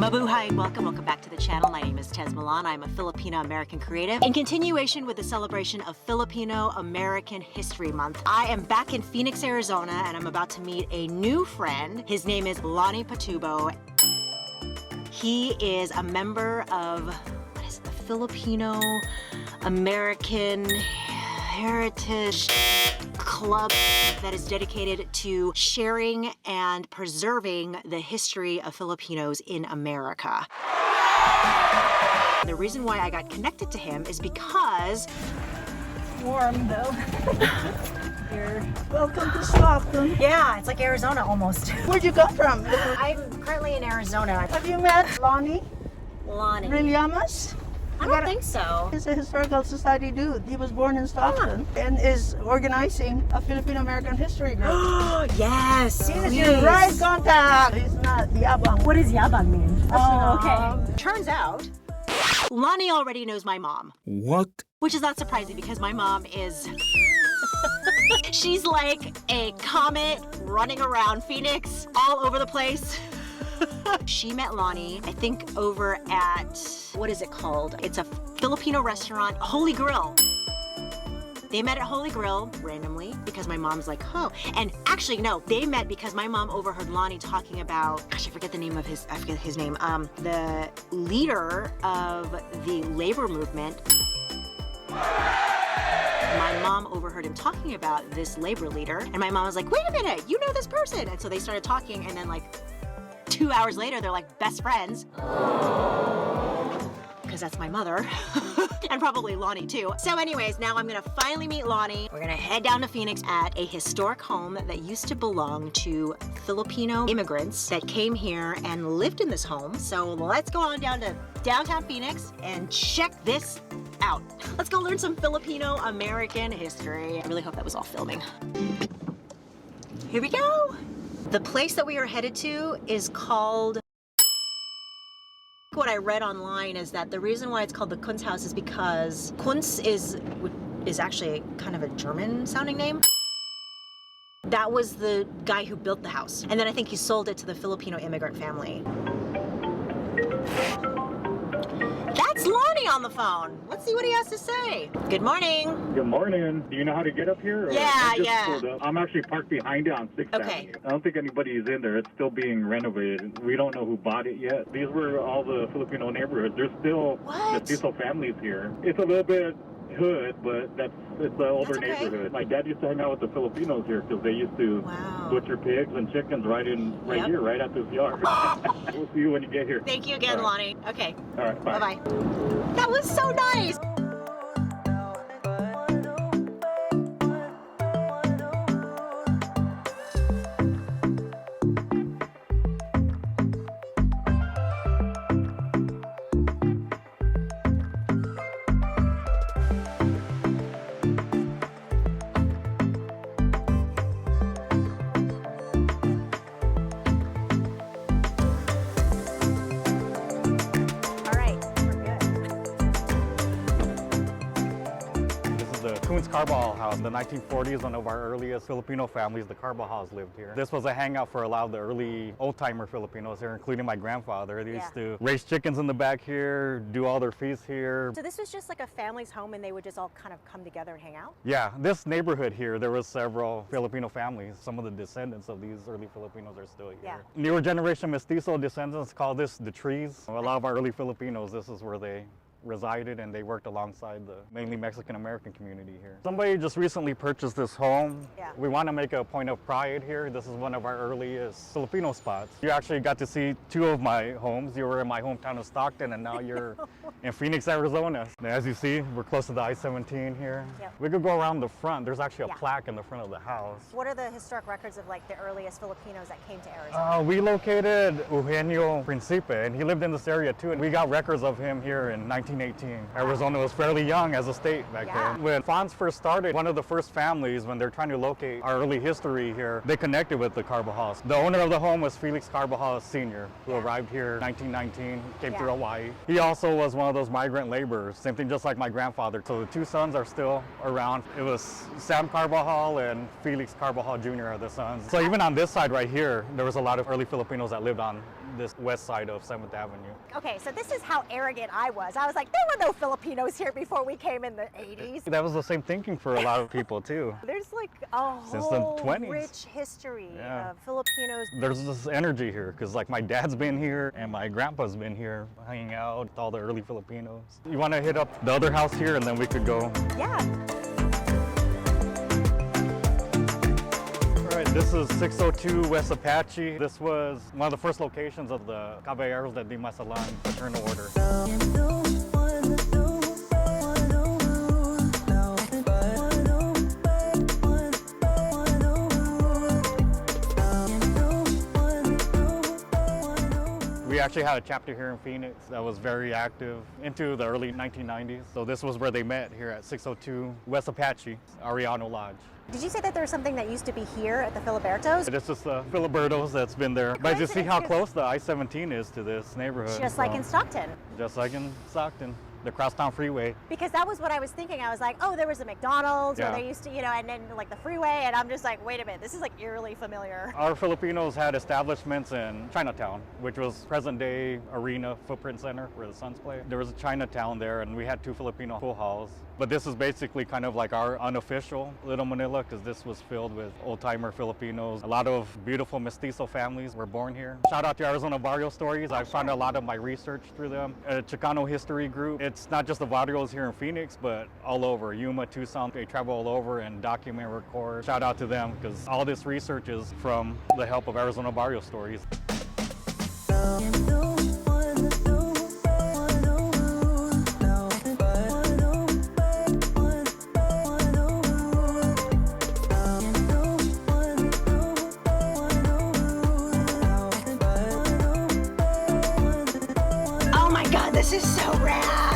Mabuhay and welcome back to the channel. My name is Tez Milan. I'm a Filipino American creative. In continuation with the celebration of Filipino American History Month, I am back in Phoenix, Arizona, and I'm about to meet a new friend. His name is Lonnie Patubo. He is a member of, what is it, the Filipino American Heritage Club that is dedicated to sharing and preserving the history of Filipinos in America. The reason why I got connected to him is because... Warm though. Here. Welcome to Stockton. Yeah, it's like Arizona almost. Where'd you come from? I'm currently in Arizona. Have you met Lonnie Rillamas? I don't think so. He's a historical society dude. He was born in Stockton and is organizing a Filipino American History group. Yes, He is your right contact. He's not yabang. What does yabang mean? Oh, okay. Turns out, Lonnie already knows my mom. What? Which is not surprising because my mom is... she's like a comet running around Phoenix all over the place. She met Lonnie, I think, over at, what is it called? It's a Filipino restaurant, Holy Grill. They met at Holy Grill randomly because my mom's like, oh. And actually, no, they met because my mom overheard Lonnie talking about, gosh, I forget the name of his, I forget his name, the leader of the labor movement. My mom overheard him talking about this labor leader, and my mom was like, wait a minute, you know this person. And so they started talking, and then like 2 hours later, they're like best friends. Because that's my mother. And probably Lonnie too. So anyways, now I'm gonna finally meet Lonnie. We're gonna head down to Phoenix at a historic home that used to belong to Filipino immigrants that came here and lived in this home. So let's go on down to downtown Phoenix and check this out. Let's go learn some Filipino American history. I really hope that was all filming. Here we go. The place that we are headed to is called... What I read online is that the reason why it's called the Kunsthaus is because Kunst is actually kind of a German sounding name. That was the guy who built the house. And then I think he sold it to the Filipino immigrant family. That's Lonnie on the phone. Let's see what he has to say. Good morning. Good morning. Do you know how to get up here? Or Yeah, I just yeah. pulled up. I'm actually parked behind it on 6th Okay. Avenue. I don't think anybody is in there. It's still being renovated. We don't know who bought it yet. These were all the Filipino neighborhoods. There's still What? mestizo families here. It's a little bit hood, but it's an older That's okay. neighborhood. My dad used to hang out with the Filipinos here because they used to Wow. butcher pigs and chickens right Yep. here, right at this yard. We'll see you when you get here. Thank you again, All right. Lonnie. Okay, All right, bye. bye-bye. That was so nice. Carbajal House. In the 1940s, one of our earliest Filipino families, the Carbajals, lived here. This was a hangout for a lot of the early old-timer Filipinos here, including my grandfather. They used to raise chickens in the back here, do all their feasts here. So this was just like a family's home and they would just all kind of come together and hang out? Yeah, this neighborhood here, there was several Filipino families. Some of the descendants of these early Filipinos are still here. Yeah. Newer generation mestizo descendants call this the trees. A lot of our early Filipinos, this is where they resided and they worked alongside the mainly Mexican American community here. Somebody just recently purchased this home. Yeah. We want to make a point of pride here. This is one of our earliest Filipino spots. You actually got to see two of my homes. You were in my hometown of Stockton and now you're in Phoenix, Arizona. And as you see, we're close to the I-17 here. Yep. We could go around the front. There's actually a Yeah. plaque in the front of the house. What are the historic records of like the earliest Filipinos that came to Arizona? We located Eugenio Principe, and he lived in this area too. And we got records of him here in 1918. Arizona was fairly young as a state back Yeah. then. When Fonz first started, one of the first families, when they're trying to locate our early history here, they connected with the Carbajals. The owner of the home was Felix Carbajal Sr., who arrived here in 1919, came through Hawaii. He also was one of those migrant laborers, same thing just like my grandfather. So the two sons are still around. It was Sam Carbajal and Felix Carbajal Jr. are the sons. So even on this side right here, there was a lot of early Filipinos that lived on this west side of 7th Avenue. Okay, so this is how arrogant I was. I was like, there were no Filipinos here before we came in the 80s. That was the same thinking for a lot of people too. There's like a Since the whole 20s. rich history Yeah. of Filipinos. There's this energy here because like my dad's been here and my grandpa's been here hanging out with all the early Filipinos. You want to hit up the other house here and then we could go. Yeah. All right, this is 602 West Apache. This was one of the first locations of the Caballeros de Dimasalan Fraternal Order. We actually had a chapter here in Phoenix that was very active into the early 1990s. So this was where they met here at 602 West Apache, Arellano Lodge. Did you say that there's something that used to be here at the Filibertos? This is the Filibertos that's been there. But you see how close the I-17 is to this neighborhood. Just like in Stockton. Just like in Stockton, the Crosstown Freeway. Because that was what I was thinking. I was like, oh, there was a McDonald's Yeah. where they used to, you know, and then like the freeway. And I'm just like, wait a minute, this is like eerily familiar. Our Filipinos had establishments in Chinatown, which was present-day Arena Footprint Center where the Suns play. There was a Chinatown there, and we had 2 Filipino pool halls. But this is basically kind of like our unofficial Little Manila, because this was filled with old-timer Filipinos. A lot of beautiful mestizo families were born here. Shout out to Arizona Barrio Stories. I found a lot of my research through them. A Chicano history group. It's not just the barrios here in Phoenix, but all over. Yuma, Tucson, they travel all over and document, record. Shout out to them, because all this research is from the help of Arizona Barrio Stories. Oh my God, this is so rad.